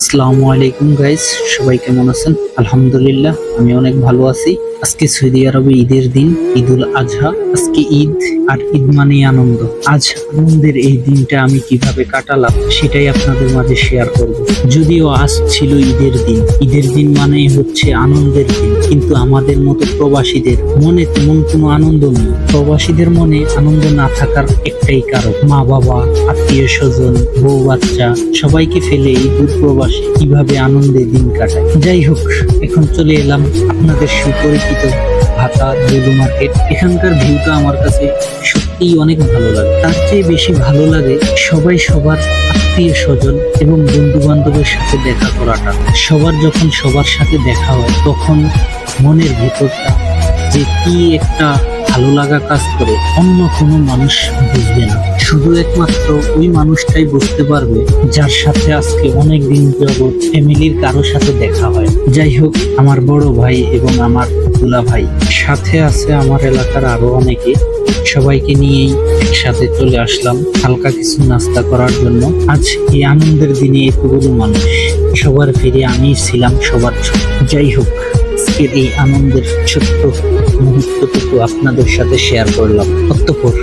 আসসালামু আলাইকুম গাইস, সবাই কেমন আছেন? আলহামদুলিল্লাহ, আমি অনেক ভালো আছি। আজকে সৌদি আরবে ঈদের দিন, ঈদুল আজহা। আজকে ঈদ, আর ঈদ মানেই আনন্দ। আজ আনন্দের এই দিনটা আমি কিভাবে কাটালাম সেটাই আপনাদের মাঝে শেয়ার করব। যদিও আজ ছিল ঈদের দিন, ঈদের দিন মানেই হচ্ছে আনন্দের দিন, কিন্তু আমাদের মতো প্রবাসীদের মনে তেমন কোনো আনন্দ নেই। প্রবাসীদের মনে আনন্দ না থাকার একটাই কারণ, মা বাবা, আত্মীয় স্বজন, বউ বাচ্চা সবাইকে ফেলে এই দূর প্রবাসী কিভাবে আনন্দে দিন কাটায়। যাই হোক, এখন চলে এলাম আপনাদের সুপরিচিত ভাতা বেলু মার্কেট। এখানকার ভিউটা আমার কাছে সত্যিই অনেক ভালো লাগে। তার চেয়ে বেশি ভালো লাগে সবাই সবার আত্মীয় স্বজন এবং বন্ধু বান্ধবের সাথে দেখা করাটা। সবার যখন সবার সাথে দেখা হয় তখন মনের ভেতরটা যে কি একটা ভালো লাগা কাজ করে, অন্য কোনো মানুষ বুঝবে না। শুধু একমাত্র ওই মানুষটাই বুঝতে পারবে যার সাথে আজকে অনেক দিন যাবত ফ্যামিলির কারোর সাথে দেখা হয়। যাই হোক, আমার বড় ভাই এবং আমার দুলা ভাই, সাথে আছে আমার এলাকার আরো অনেকে। সবাইকে নিয়েই একসাথে চলে আসলাম হালকা কিছু নাস্তা করার জন্য। আজ এই আনন্দের দিনে এতগুলো মানুষ, সবার ফিরে আমি ছিলাম সবার ছোট। যাই হোক, আজকের এই আনন্দের ছোট্ট মুহূর্তটুকু আপনাদের সাথে শেয়ার করলাম। অতঃপর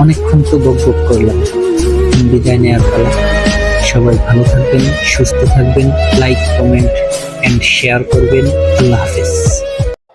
অনেকক্ষণ তো বকবক করলাম, বিদায় নেওয়ার পালা। সবাই ভালো থাকবেন, সুস্থ থাকবেন, লাইক, কমেন্ট এন্ড শেয়ার করবেন। আল্লাহ হাফেজ।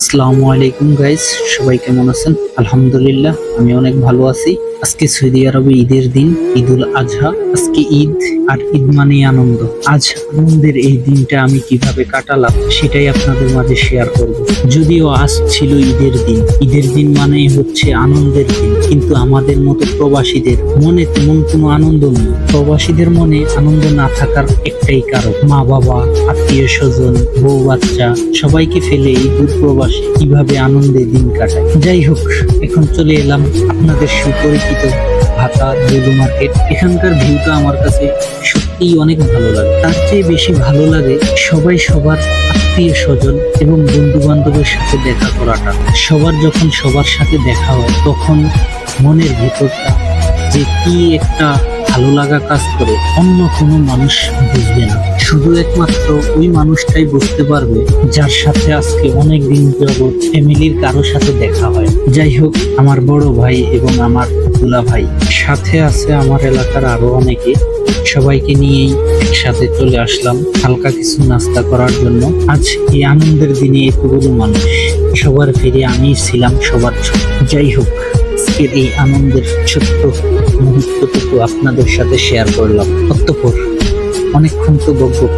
আসসালামু আলাইকুম গাইস, সবাই কেমন আছেন? আলহামদুলিল্লাহ, আমি অনেক ভালো আছি। আজকে সৌদি আরবে ঈদের দিন, ঈদুল আজহা। আজকে ঈদ, আর ঈদ মানেই আনন্দ। আজ আনন্দের এই দিনটা আমি কিভাবে কাটালাম সেটাই আপনাদের মাঝে শেয়ার করব। যদিও আজ ছিল ঈদের দিন, ঈদের দিন মানেই হচ্ছে আনন্দের দিন, কিন্তু আমাদের মতো প্রবাসীদের মনে তেমন কোনো আনন্দ নেই। প্রবাসীদের মনে আনন্দ না থাকার একটাই কারণ, মা বাবা, আত্মীয় স্বজন, বউ বাচ্চা সবাইকে ফেলে এই দূর প্রবাসী কিভাবে আনন্দে দিন কাটায়। যাই হোক, এখন চলে এলাম আপনাদের সুপরিচিত ভাতা বেলু মার্কেট। এখানকার ভিউটা আমার কাছে সত্যিই অনেক ভালো লাগে। তার চেয়ে বেশি ভালো লাগে সবাই সবার আত্মীয় স্বজন এবং বন্ধু বান্ধবের সাথে দেখা করাটা। সবার যখন সবার সাথে দেখা হয় তখন মনের ভেতরটা যে কি একটা ভালো লাগা কাজ করে, অন্য কোনো মানুষ বুঝবে না। শুধু একমাত্র ওই মানুষটাই বুঝতে পারবে যার সাথে আজকে অনেক দিন যাবত ফ্যামিলির কারোর সাথে দেখা হয়। যাই হোক, আমার বড় ভাই এবং আমার দুলা ভাই, সাথে আছে আমার এলাকার আরো অনেকে। সবাইকে নিয়েই একসাথে চলে আসলাম হালকা কিছু নাস্তা করার জন্য। আজ এই আনন্দের দিনে এতগুলো মানুষ, সবার ফিরে আমি ছিলাম সবার ছোট। যাই হোক, আজকের এই আনন্দের ছোট্ট মুহূর্তটুকু আপনাদের সাথে শেয়ার করলাম। অতঃপর অনেকক্ষণ তো বকবক